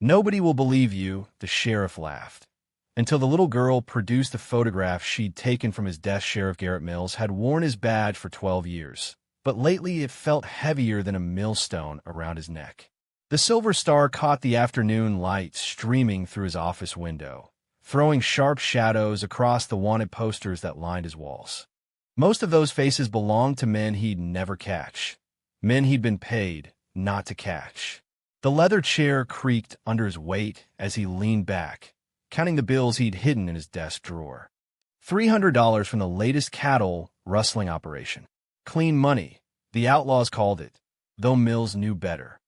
"Nobody will believe you," the sheriff laughed. Until the little girl produced the photograph she'd taken from his desk. Sheriff Garrett Mills had worn his badge for 12 years, but lately it felt heavier than a millstone around his neck. The silver star caught the afternoon light streaming through his office window, throwing sharp shadows across the wanted posters that lined his walls. Most of those faces belonged to men he'd never catch, men he'd been paid not to catch. The leather chair creaked under his weight as he leaned back, counting the bills he'd hidden in his desk drawer. $300 from the latest cattle rustling operation. Clean money, the outlaws called it, though Mills knew better.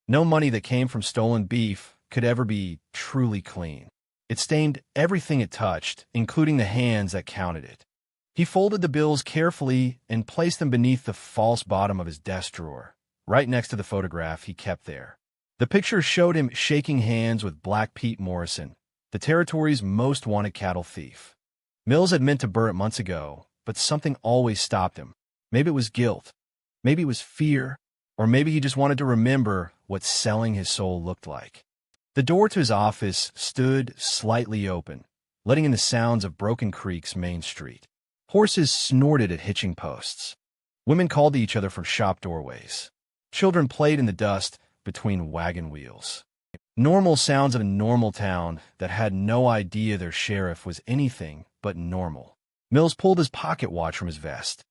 No money that came from stolen beef could ever be truly clean. It stained everything it touched, including the hands that counted it. He folded the bills carefully and placed them beneath the false bottom of his desk drawer, right next to the photograph he kept there. The picture showed him shaking hands with Black Pete Morrison, the territory's most wanted cattle thief. Mills had meant to burn it months ago, but something always stopped him. Maybe it was guilt, maybe it was fear, or maybe he just wanted to remember what selling his soul looked like. The door to his office stood slightly open, letting in the sounds of Broken Creek's main street. Horses snorted at hitching posts. Women called to each other from shop doorways. Children played in the dust between wagon wheels. Normal sounds of a normal town that had no idea their sheriff was anything but normal. Mills pulled his pocket watch from his vest.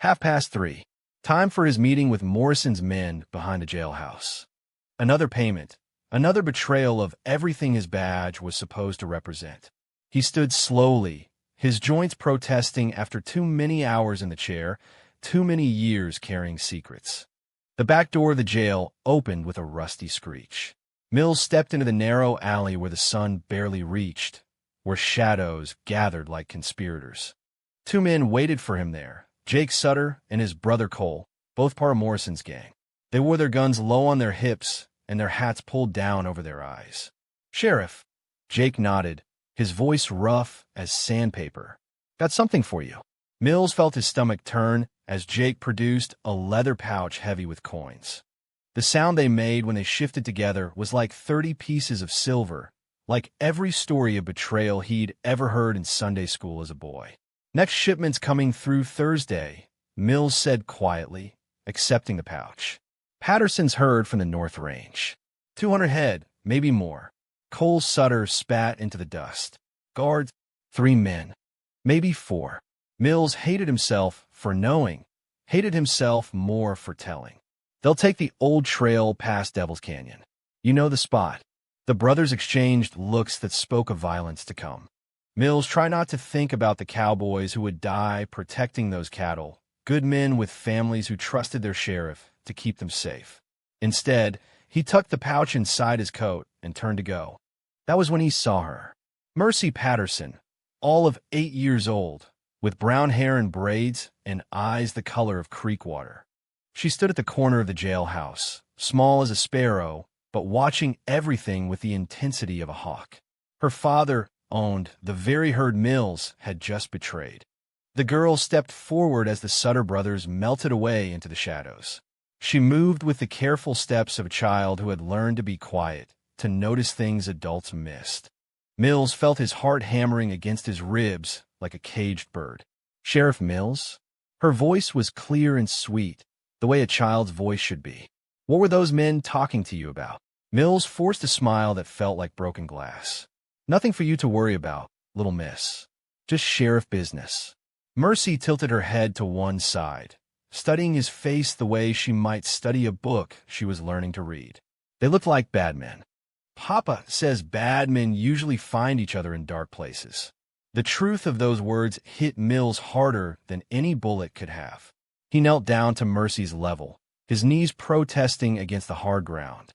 3:30. Time for his meeting with Morrison's men behind the jailhouse. Another payment, another betrayal of everything his badge was supposed to represent. He stood slowly, his joints protesting after too many hours in the chair, too many years carrying secrets. The back door of the jail opened with a rusty screech. Mills stepped into the narrow alley where the sun barely reached, where shadows gathered like conspirators. Two men waited for him there, Jake Sutter and his brother Cole, both part of Morrison's gang. They wore their guns low on their hips and their hats pulled down over their eyes. "Sheriff," Jake nodded, his voice rough as sandpaper. "Got something for you." Mills felt his stomach turn as Jake produced a leather pouch heavy with coins. The sound they made when they shifted together was like 30 pieces of silver, like every story of betrayal he'd ever heard in Sunday school as a boy. "Next shipment's coming through Thursday," Mills said quietly, accepting the pouch. "Patterson's herd from the North Range. 200 head, maybe more." Cole Sutter spat into the dust. "Guards, 3 men, maybe 4. Mills hated himself for knowing, hated himself more for telling. "They'll take the old trail past Devil's Canyon. You know the spot." The brothers exchanged looks that spoke of violence to come. Mills tried not to think about the cowboys who would die protecting those cattle, good men with families who trusted their sheriff to keep them safe. Instead, he tucked the pouch inside his coat and turned to go. That was when he saw her. Mercy Patterson, all of 8 years old, with brown hair and braids and eyes the color of creek water. She stood at the corner of the jailhouse, small as a sparrow, but watching everything with the intensity of a hawk. Her father owned the very herd Mills had just betrayed. The girl stepped forward as the Sutter brothers melted away into the shadows. She moved with the careful steps of a child who had learned to be quiet, to notice things adults missed. Mills felt his heart hammering against his ribs like a caged bird. "Sheriff Mills?" Her voice was clear and sweet, the way a child's voice should be. "What were those men talking to you about?" Mills forced a smile that felt like broken glass. "Nothing for you to worry about, little miss. Just sheriff business." Mercy tilted her head to one side, studying his face the way she might study a book she was learning to read. "They looked like bad men." "Papa says bad men usually find each other in dark places." The truth of those words hit Mills harder than any bullet could have. He knelt down to Mercy's level, his knees protesting against the hard ground.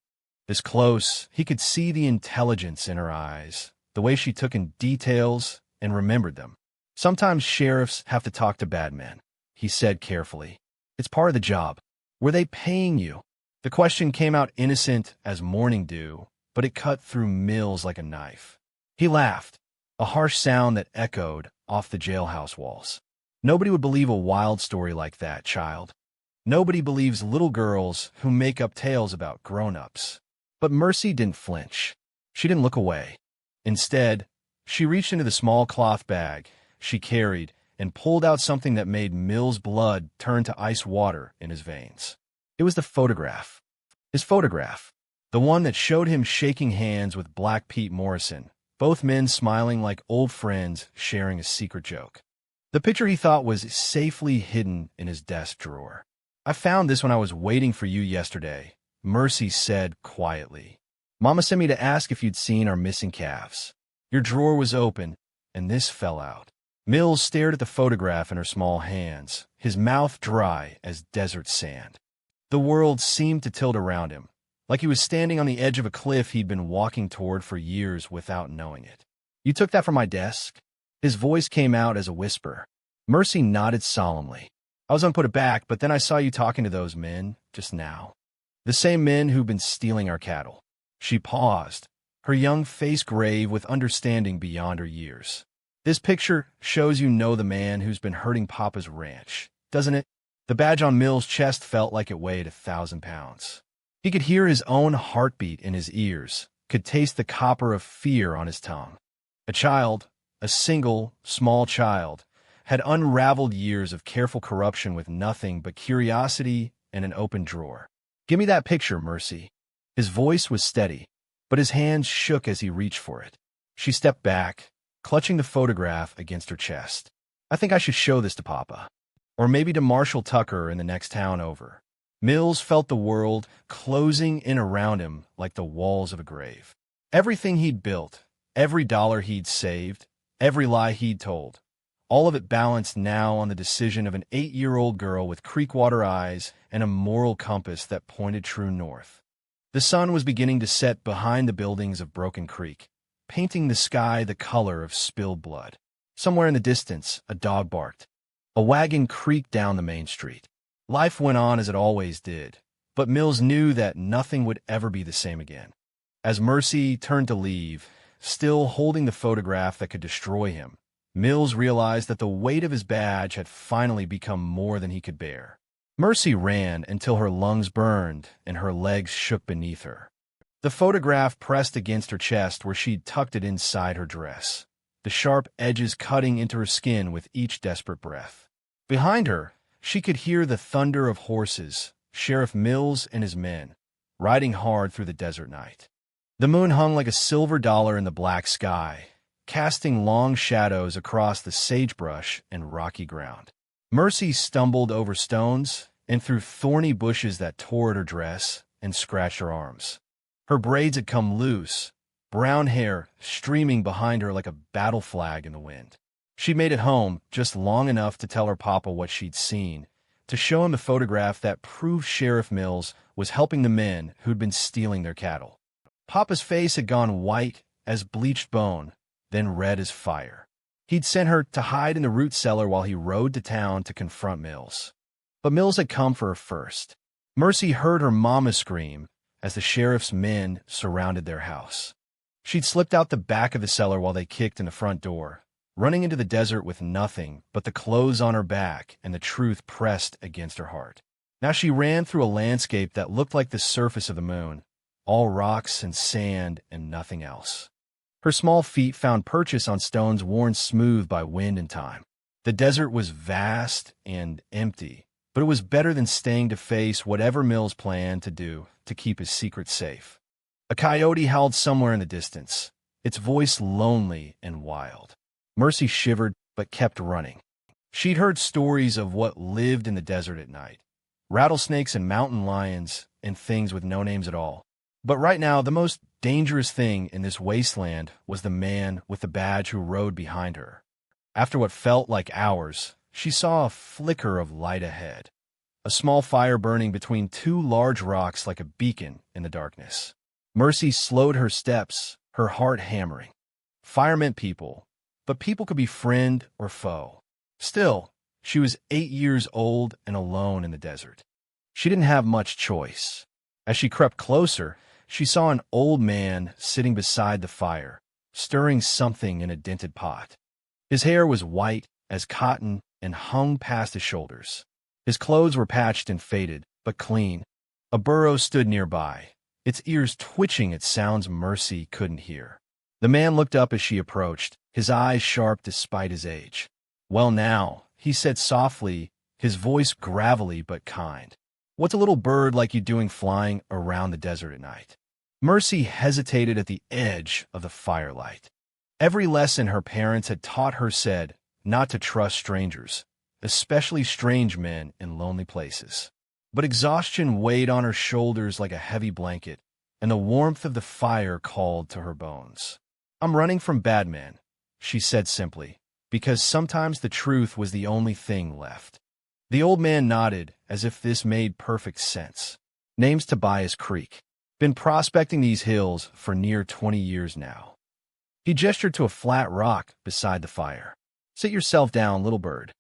This close, he could see the intelligence in her eyes, the way she took in details and remembered them. "Sometimes sheriffs have to talk to bad men," he said carefully. "It's part of the job." "Were they paying you?" The question came out innocent as morning dew, but it cut through Mills like a knife. He laughed, a harsh sound that echoed off the jailhouse walls. "Nobody would believe a wild story like that, child. Nobody believes little girls who make up tales about grown-ups." But Mercy didn't flinch. She didn't look away. Instead, she reached into the small cloth bag she carried and pulled out something that made Mills' blood turn to ice water in his veins. It was the photograph. His photograph. The one that showed him shaking hands with Black Pete Morrison, both men smiling like old friends sharing a secret joke. The picture he thought was safely hidden in his desk drawer. "I found this when I was waiting for you yesterday," Mercy said quietly. "Mama sent me to ask if you'd seen our missing calves. Your drawer was open, and this fell out." Mills stared at the photograph in her small hands, his mouth dry as desert sand. The world seemed to tilt around him, like he was standing on the edge of a cliff he'd been walking toward for years without knowing it. "You took that from my desk?" His voice came out as a whisper. Mercy nodded solemnly. "I was going to put it back, but then I saw you talking to those men just now. The same men who've been stealing our cattle." She paused, her young face grave with understanding beyond her years. "This picture shows you know the man who's been hurting Papa's ranch, doesn't it?" The badge on Mills' chest felt like it weighed 1,000 pounds. He could hear his own heartbeat in his ears, could taste the copper of fear on his tongue. A child, a single, small child, had unraveled years of careful corruption with nothing but curiosity and an open drawer. "Give me that picture, Mercy." His voice was steady, but his hands shook as he reached for it. She stepped back, clutching the photograph against her chest. "I think I should show this to Papa. Or maybe to Marshall Tucker in the next town over." Mills felt the world closing in around him like the walls of a grave. Everything he'd built, every dollar he'd saved, every lie he'd told, all of it balanced now on the decision of an 8-year-old girl with creekwater eyes and a moral compass that pointed true north. The sun was beginning to set behind the buildings of Broken Creek, painting the sky the color of spilled blood. Somewhere in the distance, a dog barked. A wagon creaked down the main street. Life went on as it always did, but Mills knew that nothing would ever be the same again. As Mercy turned to leave, still holding the photograph that could destroy him, Mills realized that the weight of his badge had finally become more than he could bear. Mercy ran until her lungs burned and her legs shook beneath her. The photograph pressed against her chest where she'd tucked it inside her dress, the sharp edges cutting into her skin with each desperate breath. Behind her, she could hear the thunder of horses, Sheriff Mills and his men, riding hard through the desert night. The moon hung like a silver dollar in the black sky, casting long shadows across the sagebrush and rocky ground. Mercy stumbled over stones and through thorny bushes that tore at her dress and scratched her arms. Her braids had come loose, brown hair streaming behind her like a battle flag in the wind. She'd made it home just long enough to tell her papa what she'd seen, to show him the photograph that proved Sheriff Mills was helping the men who'd been stealing their cattle. Papa's face had gone white as bleached bone, then red as fire. He'd sent her to hide in the root cellar while he rode to town to confront Mills. But Mills had come for her first. Mercy heard her mama scream as the sheriff's men surrounded their house. She'd slipped out the back of the cellar while they kicked in the front door, running into the desert with nothing but the clothes on her back and the truth pressed against her heart. Now she ran through a landscape that looked like the surface of the moon, all rocks and sand and nothing else. Her small feet found purchase on stones worn smooth by wind and time. The desert was vast and empty, but it was better than staying to face whatever Mills planned to do to keep his secret safe. A coyote howled somewhere in the distance, its voice lonely and wild. Mercy shivered but kept running. She'd heard stories of what lived in the desert at night, rattlesnakes and mountain lions and things with no names at all. But right now, the most dangerous thing in this wasteland was the man with the badge who rode behind her. After what felt like hours, she saw a flicker of light ahead, a small fire burning between two large rocks like a beacon in the darkness. Mercy slowed her steps, her heart hammering. Fire meant people, but people could be friend or foe. Still, she was 8 years old and alone in the desert. She didn't have much choice. As she crept closer, she saw an old man sitting beside the fire, stirring something in a dented pot. His hair was white as cotton and hung past his shoulders. His clothes were patched and faded, but clean. A burro stood nearby, its ears twitching at sounds Mercy couldn't hear. The man looked up as she approached, his eyes sharp despite his age. "Well now," he said softly, his voice gravelly but kind. "What's a little bird like you doing flying around the desert at night?" Mercy hesitated at the edge of the firelight. Every lesson her parents had taught her said not to trust strangers, especially strange men in lonely places. But exhaustion weighed on her shoulders like a heavy blanket, and the warmth of the fire called to her bones. "I'm running from bad men," she said simply, because sometimes the truth was the only thing left. The old man nodded, as if this made perfect sense. "Name's Tobias Creek. Been prospecting these hills for near 20 years now." He gestured to a flat rock beside the fire. "Sit yourself down, little bird.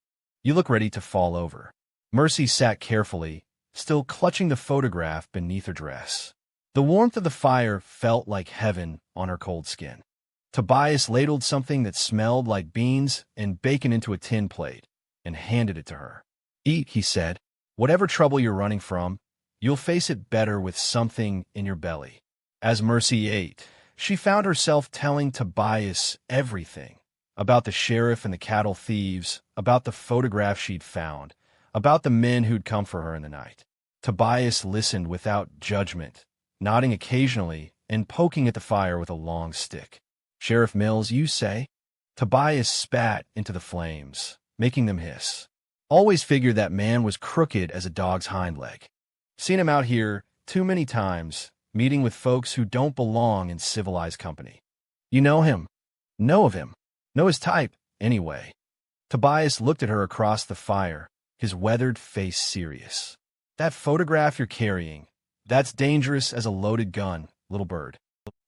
You look ready to fall over." Mercy sat carefully, still clutching the photograph beneath her dress. The warmth of the fire felt like heaven on her cold skin. Tobias ladled something that smelled like beans and bacon into a tin plate and handed it to her. "Eat," he said. "Whatever trouble you're running from, you'll face it better with something in your belly." As Mercy ate, she found herself telling Tobias everything. About the sheriff and the cattle thieves, about the photograph she'd found, about the men who'd come for her in the night. Tobias listened without judgment, nodding occasionally and poking at the fire with a long stick. "Sheriff Mills, you say?" Tobias spat into the flames, making them hiss. "Always figured that man was crooked as a dog's hind leg. Seen him out here too many times, meeting with folks who don't belong in civilized company." "You know him?" "Know of him. Know his type, anyway." Tobias looked at her across the fire, his weathered face serious. "That photograph you're carrying, that's dangerous as a loaded gun, little bird.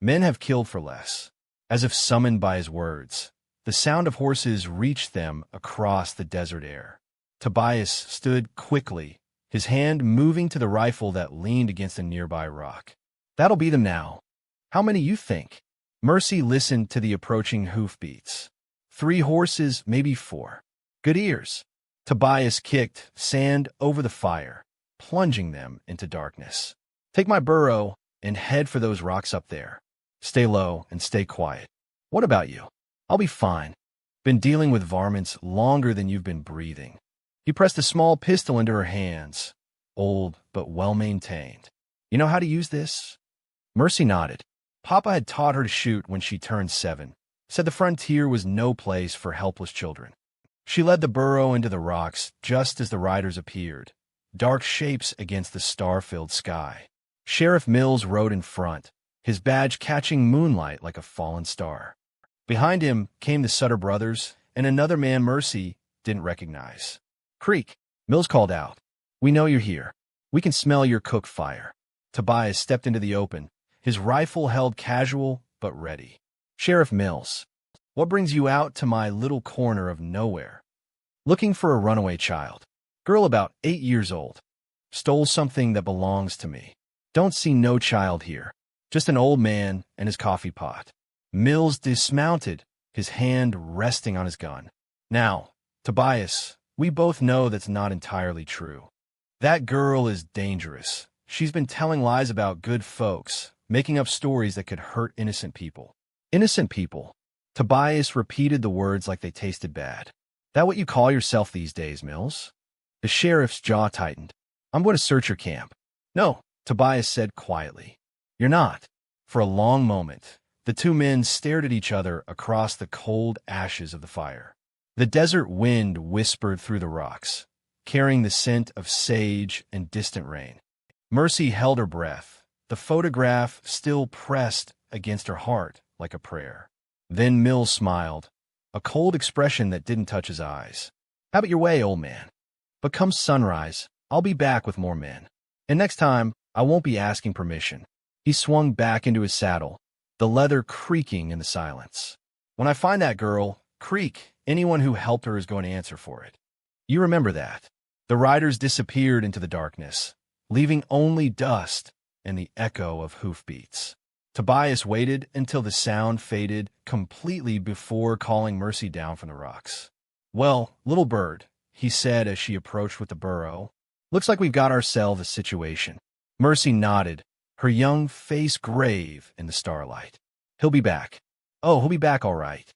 Men have killed for less." As if summoned by his words, the sound of horses reached them across the desert air. Tobias stood quickly, his hand moving to the rifle that leaned against a nearby rock. "That'll be them now. How many you think?" Mercy listened to the approaching hoofbeats. 3 horses, maybe 4. "Good ears." Tobias kicked sand over the fire, plunging them into darkness. "Take my burro and head for those rocks up there. Stay low and stay quiet." "What about you?" "I'll be fine. Been dealing with varmints longer than you've been breathing." He pressed a small pistol into her hands, old but well-maintained. "You know how to use this?" Mercy nodded. Papa had taught her to shoot when she turned 7, said the frontier was no place for helpless children. She led the burro into the rocks just as the riders appeared, dark shapes against the star-filled sky. Sheriff Mills rode in front, his badge catching moonlight like a fallen star. Behind him came the Sutter brothers and another man Mercy didn't recognize. "Creek," Mills called out. "We know you're here. We can smell your cook fire." Tobias stepped into the open, his rifle held casual but ready. "Sheriff Mills, what brings you out to my little corner of nowhere?" "Looking for a runaway child. Girl about 8 years old. Stole something that belongs to me. Don't see no child here. Just an old man and his coffee pot." Mills dismounted, his hand resting on his gun. "Now, Tobias, we both know that's not entirely true. That girl is dangerous. She's been telling lies about good folks, making up stories that could hurt innocent people." "Innocent people?" Tobias repeated the words like they tasted bad. "That what you call yourself these days, Mills?" The sheriff's jaw tightened. "I'm going to search your camp." "No," Tobias said quietly. "You're not." For a long moment, the 2 men stared at each other across the cold ashes of the fire. The desert wind whispered through the rocks, carrying the scent of sage and distant rain. Mercy held her breath, the photograph still pressed against her heart like a prayer. Then Mills smiled, a cold expression that didn't touch his eyes. "Have it your way, old man. But come sunrise, I'll be back with more men. And next time, I won't be asking permission." He swung back into his saddle, the leather creaking in the silence. "When I find that girl, Creek, anyone who helped her is going to answer for it. You remember that." The riders disappeared into the darkness, leaving only dust and the echo of hoofbeats. Tobias waited until the sound faded completely before calling Mercy down from the rocks. "Well, little bird," he said as she approached with the burro, "looks like we've got ourselves a situation." Mercy nodded, her young face grave in the starlight. He'll be back. Oh, he'll be back all right.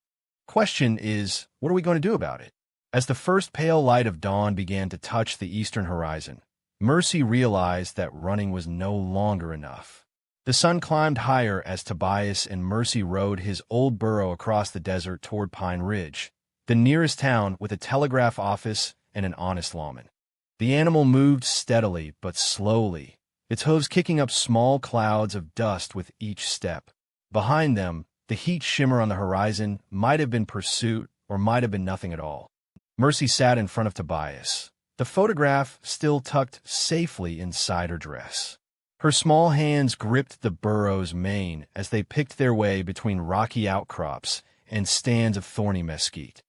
Question is, what are we going to do about it? As the first pale light of dawn began to touch the eastern horizon, Mercy realized that running was no longer enough. The sun climbed higher as Tobias and Mercy rode his old burro across the desert toward Pine Ridge, the nearest town with a telegraph office and an honest lawman. The animal moved steadily but slowly, its hooves kicking up small clouds of dust with each step. Behind them, the heat shimmer on the horizon might have been pursuit or might have been nothing at all. Mercy sat in front of Tobias, the photograph still tucked safely inside her dress. Her small hands gripped the burro's mane as they picked their way between rocky outcrops and stands of thorny mesquite.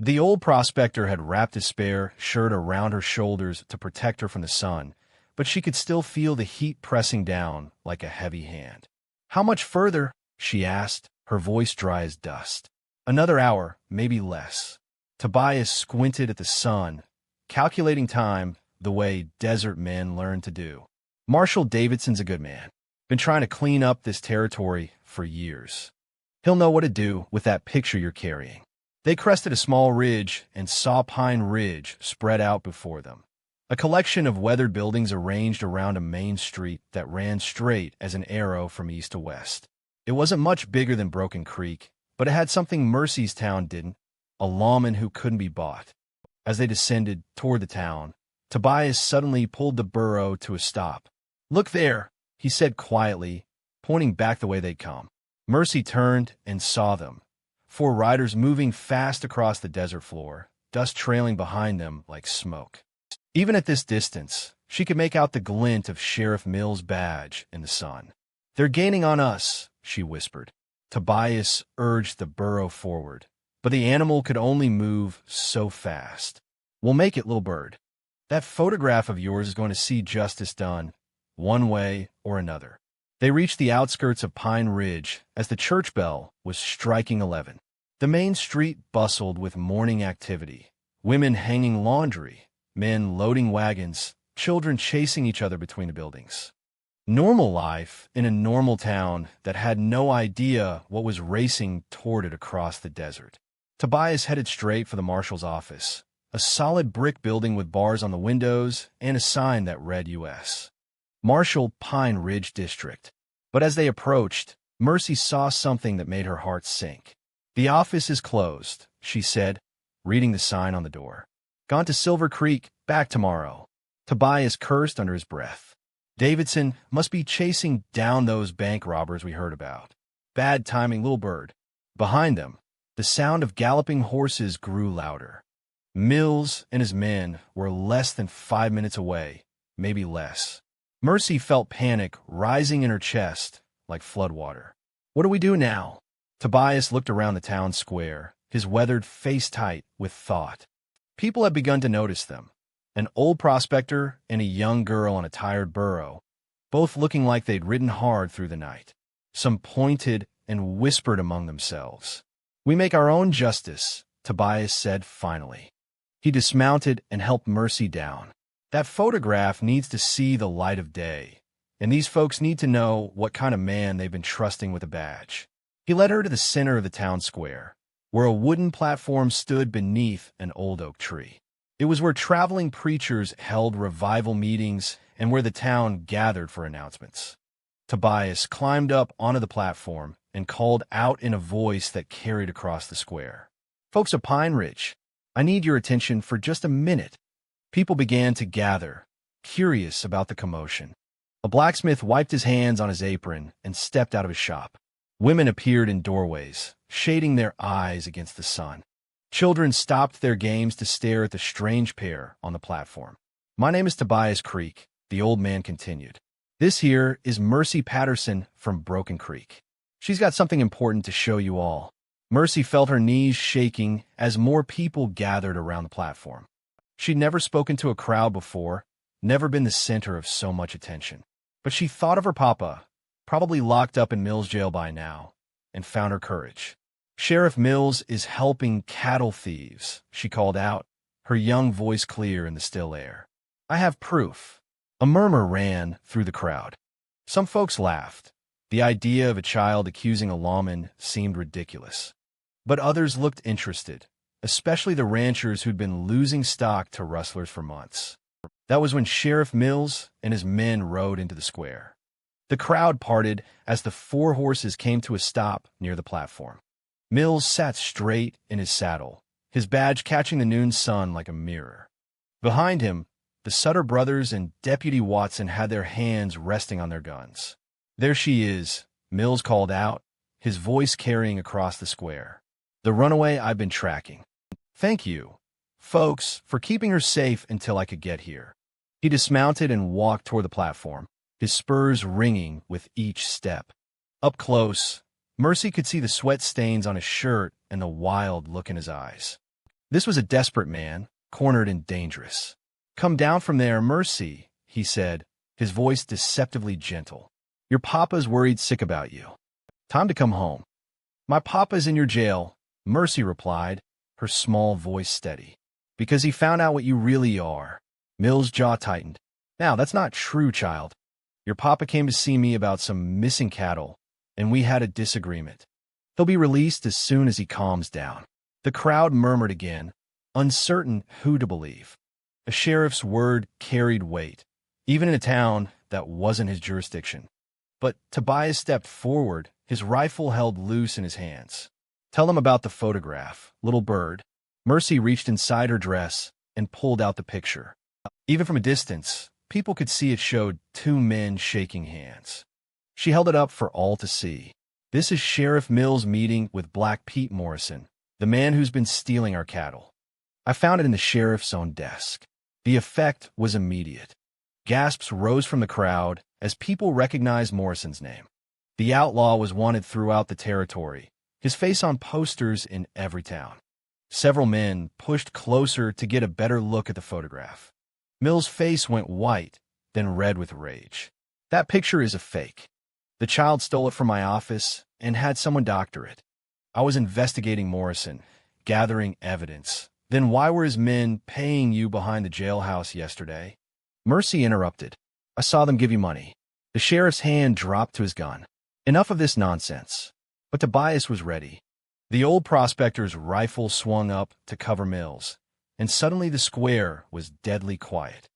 The old prospector had wrapped his spare shirt around her shoulders to protect her from the sun, but she could still feel the heat pressing down like a heavy hand. "How much further?" she asked, her voice dry as dust. "Another hour, maybe less." Tobias squinted at the sun, calculating time the way desert men learn to do. "Marshal Davidson's a good man. Been trying to clean up this territory for years. He'll know what to do with that picture you're carrying." They crested a small ridge and saw Pine Ridge spread out before them, a collection of weathered buildings arranged around a main street that ran straight as an arrow from east to west. It wasn't much bigger than Broken Creek, but it had something Mercy's town didn't, a lawman who couldn't be bought. As they descended toward the town, Tobias suddenly pulled the burro to a stop. "Look there," he said quietly, pointing back the way they'd come. Mercy turned and saw them, 4 riders moving fast across the desert floor, dust trailing behind them like smoke. Even at this distance, she could make out the glint of Sheriff Mills' badge in the sun. "They're gaining on us," she whispered. Tobias urged the burro forward, but the animal could only move so fast. "We'll make it, little bird. That photograph of yours is going to see justice done, one way or another." They reached the outskirts of Pine Ridge as the church bell was striking 11. The main street bustled with morning activity, women hanging laundry, men loading wagons, children chasing each other between the buildings. Normal life in a normal town that had no idea what was racing toward it across the desert. Tobias headed straight for the marshal's office, a solid brick building with bars on the windows and a sign that read U.S. Marshal Pine Ridge District. But as they approached, Mercy saw something that made her heart sink. "The office is closed," she said, reading the sign on the door. "Gone to Silver Creek, back tomorrow." Tobias cursed under his breath. Davidson must be chasing down those bank robbers we heard about. Bad timing, little bird. Behind them, the sound of galloping horses grew louder. Mills and his men were less than 5 minutes away, maybe less. Mercy felt panic rising in her chest like floodwater. "What do we do now?" Tobias looked around the town square, his weathered face tight with thought. People had begun to notice them. An old prospector and a young girl on a tired burro, both looking like they'd ridden hard through the night. Some pointed and whispered among themselves. "We make our own justice," Tobias said finally. He dismounted and helped Mercy down. "That photograph needs to see the light of day, and these folks need to know what kind of man they've been trusting with a badge." He led her to the center of the town square, where a wooden platform stood beneath an old oak tree. It was where traveling preachers held revival meetings and where the town gathered for announcements. Tobias climbed up onto the platform and called out in a voice that carried across the square. "Folks of Pine Ridge, I need your attention for just a minute." People began to gather, curious about the commotion. A blacksmith wiped his hands on his apron and stepped out of his shop. Women appeared in doorways, shading their eyes against the sun. Children stopped their games to stare at the strange pair on the platform. "My name is Tobias Creek," the old man continued. "This here is Mercy Patterson from Broken Creek. She's got something important to show you all." Mercy felt her knees shaking as more people gathered around the platform. She'd never spoken to a crowd before, never been the center of so much attention. But she thought of her papa, probably locked up in Mills jail by now, and found her courage. "Sheriff Mills is helping cattle thieves," she called out, her young voice clear in the still air. "I have proof." A murmur ran through the crowd. Some folks laughed. The idea of a child accusing a lawman seemed ridiculous. But others looked interested, especially the ranchers who'd been losing stock to rustlers for months. That was when Sheriff Mills and his men rode into the square. The crowd parted as the four horses came to a stop near the platform. Mills sat straight in his saddle, his badge catching the noon sun like a mirror. Behind him, the Sutter brothers and Deputy Watson had their hands resting on their guns. "There she is," Mills called out, his voice carrying across the square. "The runaway I've been tracking. Thank you, folks, for keeping her safe until I could get here." He dismounted and walked toward the platform, his spurs ringing with each step. Up close, Mercy could see the sweat stains on his shirt and the wild look in his eyes. This was a desperate man, cornered and dangerous. "Come down from there, Mercy," he said, his voice deceptively gentle. "Your papa's worried sick about you. Time to come home." "My papa's in your jail," Mercy replied, her small voice steady. "Because he found out what you really are." Mills' jaw tightened. "Now, that's not true, child. Your papa came to see me about some missing cattle, and we had a disagreement. He'll be released as soon as he calms down." The crowd murmured again, uncertain who to believe. A sheriff's word carried weight, even in a town that wasn't his jurisdiction. But Tobias stepped forward, his rifle held loose in his hands. "Tell him about the photograph, little bird." Mercy reached inside her dress and pulled out the picture. Even from a distance, people could see it showed two men shaking hands. She held it up for all to see. "This is Sheriff Mills' meeting with Black Pete Morrison, the man who's been stealing our cattle. I found it in the sheriff's own desk." The effect was immediate. Gasps rose from the crowd as people recognized Morrison's name. The outlaw was wanted throughout the territory, his face on posters in every town. Several men pushed closer to get a better look at the photograph. Mills' face went white, then red with rage. "That picture is a fake. The child stole it from my office and had someone doctor it. I was investigating Morrison, gathering evidence. Then why were his men paying you behind the jailhouse yesterday?" Mercy interrupted. "I saw them give you money." The sheriff's hand dropped to his gun. Enough of this nonsense. But Tobias was ready. The old prospector's rifle swung up to cover Mills, and suddenly the square was deadly quiet.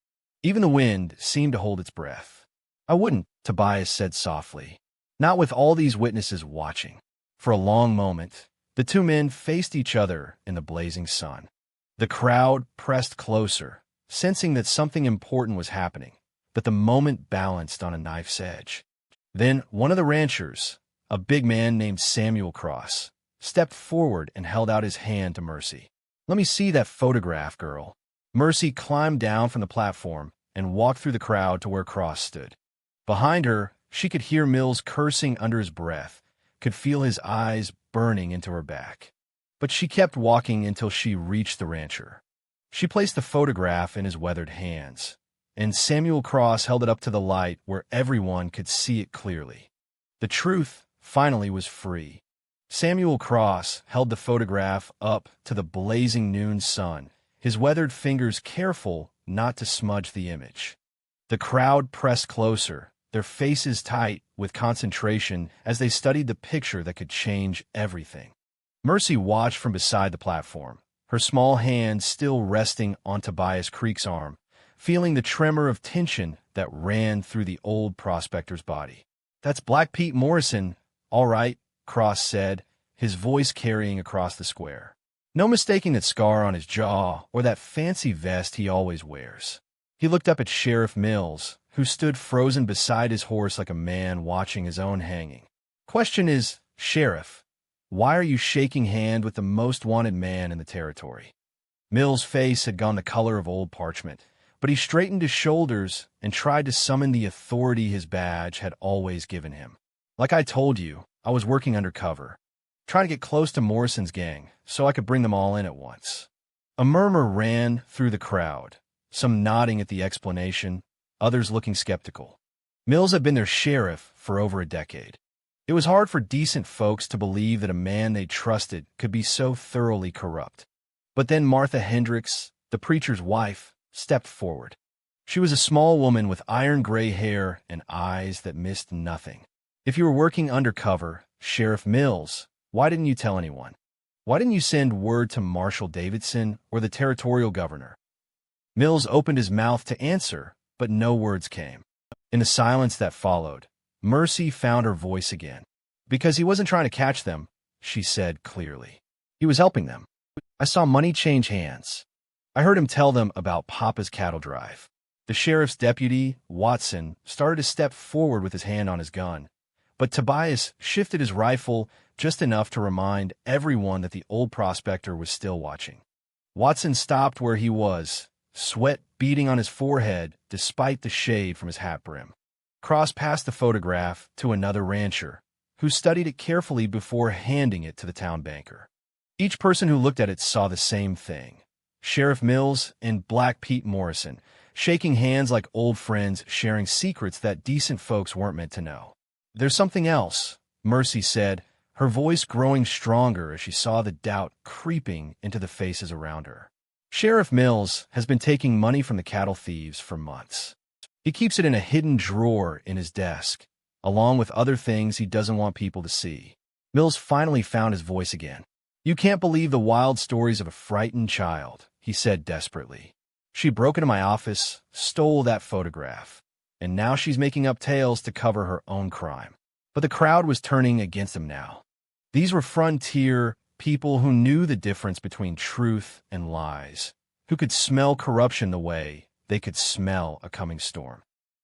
Even the wind seemed to hold its breath. "I wouldn't," Tobias said softly. "Not with all these witnesses watching." For a long moment, the two men faced each other in the blazing sun. The crowd pressed closer, sensing that something important was happening, but the moment balanced on a knife's edge. Then one of the ranchers, a big man named Samuel Cross, stepped forward and held out his hand to Mercy. "Let me see that photograph, girl." Mercy climbed down from the platform and walked through the crowd to where Cross stood. Behind her, she could hear Mills cursing under his breath, could feel his eyes burning into her back. But she kept walking until she reached the rancher. She placed the photograph in his weathered hands, and Samuel Cross held it up to the light where everyone could see it clearly. The truth finally was free. Samuel Cross held the photograph up to the blazing noon sun, his weathered fingers careful not to smudge the image. The crowd pressed closer, their faces tight with concentration as they studied the picture that could change everything. Mercy watched from beside the platform, her small hand still resting on Tobias Creek's arm, feeling the tremor of tension that ran through the old prospector's body. "That's Black Pete Morrison, all right," Cross said, his voice carrying across the square. No mistaking that scar on his jaw or that fancy vest he always wears. He looked up at Sheriff Mills, who stood frozen beside his horse like a man watching his own hanging. "Question is, Sheriff, why are you shaking hand with the most wanted man in the territory?" Mills' face had gone the color of old parchment, but he straightened his shoulders and tried to summon the authority his badge had always given him. "Like I told you, I was working undercover, trying to get close to Morrison's gang so I could bring them all in at once." A murmur ran through the crowd, some nodding at the explanation, others looking skeptical. Mills had been their sheriff for over a decade. It was hard for decent folks to believe that a man they trusted could be so thoroughly corrupt. But then Martha Hendricks, the preacher's wife, stepped forward. She was a small woman with iron-gray hair and eyes that missed nothing. "If you were working undercover, Sheriff Mills, why didn't you tell anyone? Why didn't you send word to Marshal Davidson or the territorial governor?" Mills opened his mouth to answer, but no words came. In the silence that followed, Mercy found her voice again. "Because he wasn't trying to catch them," she said clearly. "He was helping them. I saw money change hands. I heard him tell them about Papa's cattle drive." The sheriff's deputy, Watson, started to step forward with his hand on his gun, but Tobias shifted his rifle just enough to remind everyone that the old prospector was still watching. Watson stopped where he was, sweat beading on his forehead despite the shade from his hat brim. Crossed past the photograph to another rancher, who studied it carefully before handing it to the town banker. Each person who looked at it saw the same thing. Sheriff Mills and Black Pete Morrison, shaking hands like old friends, sharing secrets that decent folks weren't meant to know. "There's something else," Mercy said, her voice growing stronger as she saw the doubt creeping into the faces around her. "Sheriff Mills has been taking money from the cattle thieves for months. He keeps it in a hidden drawer in his desk, along with other things he doesn't want people to see." Mills finally found his voice again. "You can't believe the wild stories of a frightened child," he said desperately. "She broke into my office, stole that photograph, and now she's making up tales to cover her own crime." But the crowd was turning against him now. These were frontier people who knew the difference between truth and lies, who could smell corruption the way they could smell a coming storm.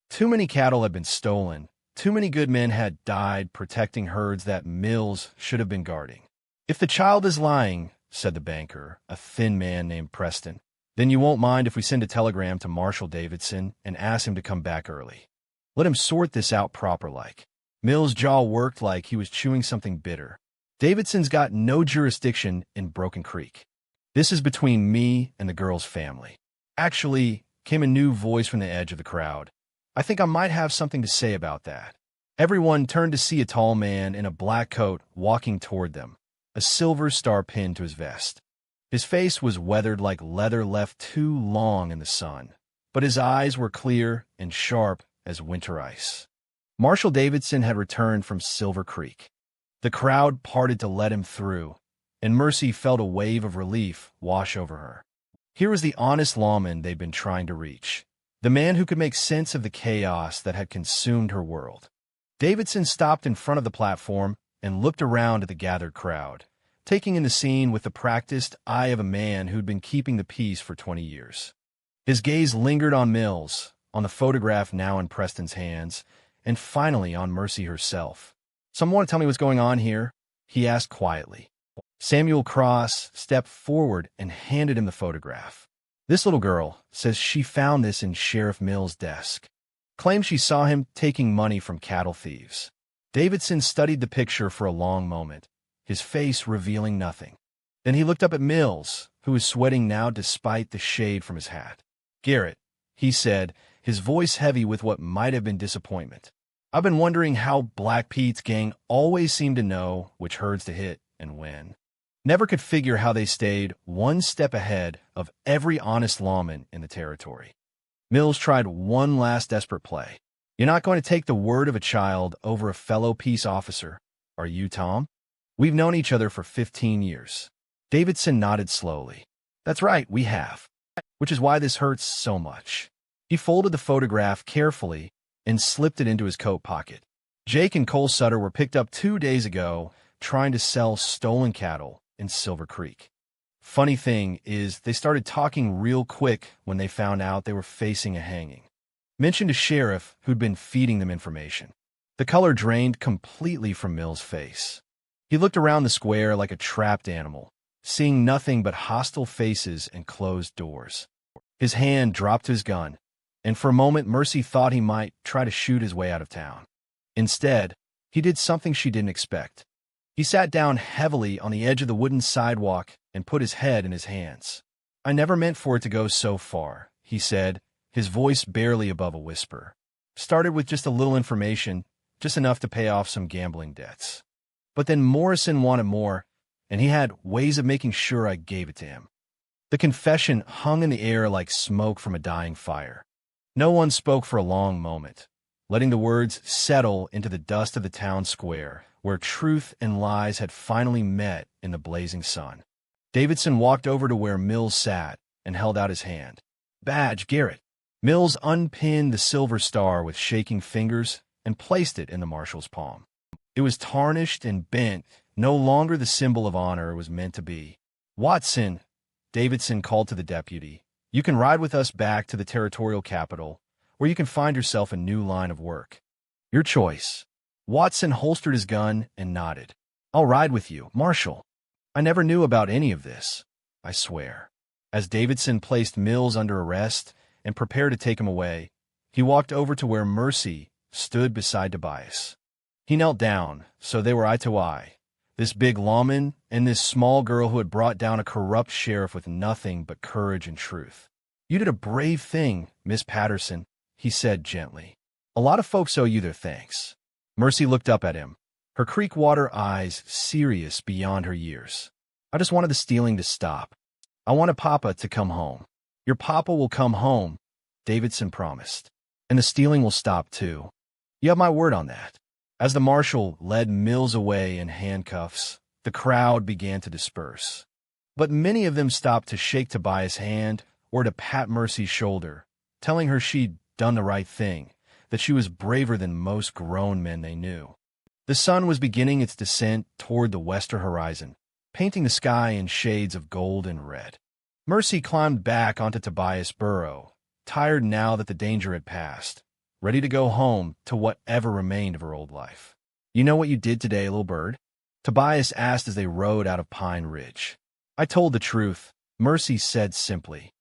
Too many cattle had been stolen. Too many good men had died protecting herds that Mills should have been guarding. "If the child is lying," said the banker, a thin man named Preston, "then you won't mind if we send a telegram to Marshal Davidson and ask him to come back early. Let him sort this out proper-like." Mills' jaw worked like he was chewing something bitter. "Davidson's got no jurisdiction in Broken Creek. This is between me and the girl's family." "Actually," came a new voice from the edge of the crowd, "I think I might have something to say about that." Everyone turned to see a tall man in a black coat walking toward them, a silver star pinned to his vest. His face was weathered like leather left too long in the sun, but his eyes were clear and sharp as winter ice. Marshal Davidson had returned from Silver Creek. The crowd parted to let him through, and Mercy felt a wave of relief wash over her. Here was the honest lawman they'd been trying to reach, the man who could make sense of the chaos that had consumed her world. Davidson stopped in front of the platform and looked around at the gathered crowd, taking in the scene with the practiced eye of a man who'd been keeping the peace for 20 years. His gaze lingered on Mills, on the photograph now in Preston's hands, and finally on Mercy herself. "Someone want to tell me what's going on here?" he asked quietly. Samuel Cross stepped forward and handed him the photograph. "This little girl says she found this in Sheriff Mills' desk. Claims she saw him taking money from cattle thieves." Davidson studied the picture for a long moment, his face revealing nothing. Then he looked up at Mills, who was sweating now despite the shade from his hat. "Garrett," he said, his voice heavy with what might have been disappointment, "I've been wondering how Black Pete's gang always seemed to know which herds to hit and when. Never could figure how they stayed one step ahead of every honest lawman in the territory." Mills tried one last desperate play. "You're not going to take the word of a child over a fellow peace officer, are you, Tom? We've known each other for 15 years. Davidson nodded slowly. "That's right, we have. Which is why this hurts so much." He folded the photograph carefully and slipped it into his coat pocket. "Jake and Cole Sutter were picked up 2 days ago trying to sell stolen cattle in Silver Creek. Funny thing is, they started talking real quick when they found out they were facing a hanging. Mentioned a sheriff who'd been feeding them information." The color drained completely from Mills' face. He looked around the square like a trapped animal, seeing nothing but hostile faces and closed doors. His hand dropped to his gun, and for a moment Mercy thought he might try to shoot his way out of town. Instead, he did something she didn't expect. He sat down heavily on the edge of the wooden sidewalk and put his head in his hands. "I never meant for it to go so far," he said, his voice barely above a whisper. "Started with just a little information, just enough to pay off some gambling debts. But then Morrison wanted more, and he had ways of making sure I gave it to him." The confession hung in the air like smoke from a dying fire. No one spoke for a long moment, letting the words settle into the dust of the town square, where truth and lies had finally met in the blazing sun. Davidson walked over to where Mills sat and held out his hand. "Badge, Garrett." Mills unpinned the silver star with shaking fingers and placed it in the marshal's palm. It was tarnished and bent, no longer the symbol of honor it was meant to be. "Watson," Davidson called to the deputy, "you can ride with us back to the territorial capital, where you can find yourself a new line of work. Your choice." Watson holstered his gun and nodded. "I'll ride with you, Marshal. I never knew about any of this, I swear." As Davidson placed Mills under arrest and prepared to take him away, he walked over to where Mercy stood beside Tobias. He knelt down, so they were eye to eye, this big lawman and this small girl who had brought down a corrupt sheriff with nothing but courage and truth. "You did a brave thing, Miss Patterson," he said gently. "A lot of folks owe you their thanks." Mercy looked up at him, her creek-water eyes serious beyond her years. "I just wanted the stealing to stop. I wanted Papa to come home." "Your Papa will come home," Davidson promised. "And the stealing will stop, too. You have my word on that." As the marshal led Mills away in handcuffs, the crowd began to disperse. But many of them stopped to shake Tobias' hand or to pat Mercy's shoulder, telling her she'd done the right thing, that she was braver than most grown men they knew. The sun was beginning its descent toward the western horizon, painting the sky in shades of gold and red. Mercy climbed back onto Tobias' burro, tired now that the danger had passed, ready to go home to whatever remained of her old life. "You know what you did today, little bird?" Tobias asked as they rode out of Pine Ridge. "I told the truth," Mercy said simply.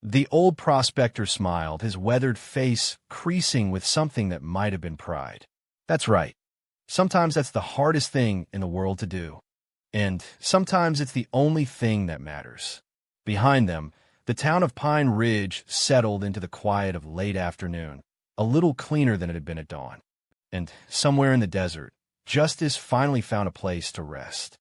The old prospector smiled, his weathered face creasing with something that might have been pride. "That's right. Sometimes that's the hardest thing in the world to do. And sometimes it's the only thing that matters." Behind them, the town of Pine Ridge settled into the quiet of late afternoon, a little cleaner than it had been at dawn. And somewhere in the desert, justice finally found a place to rest.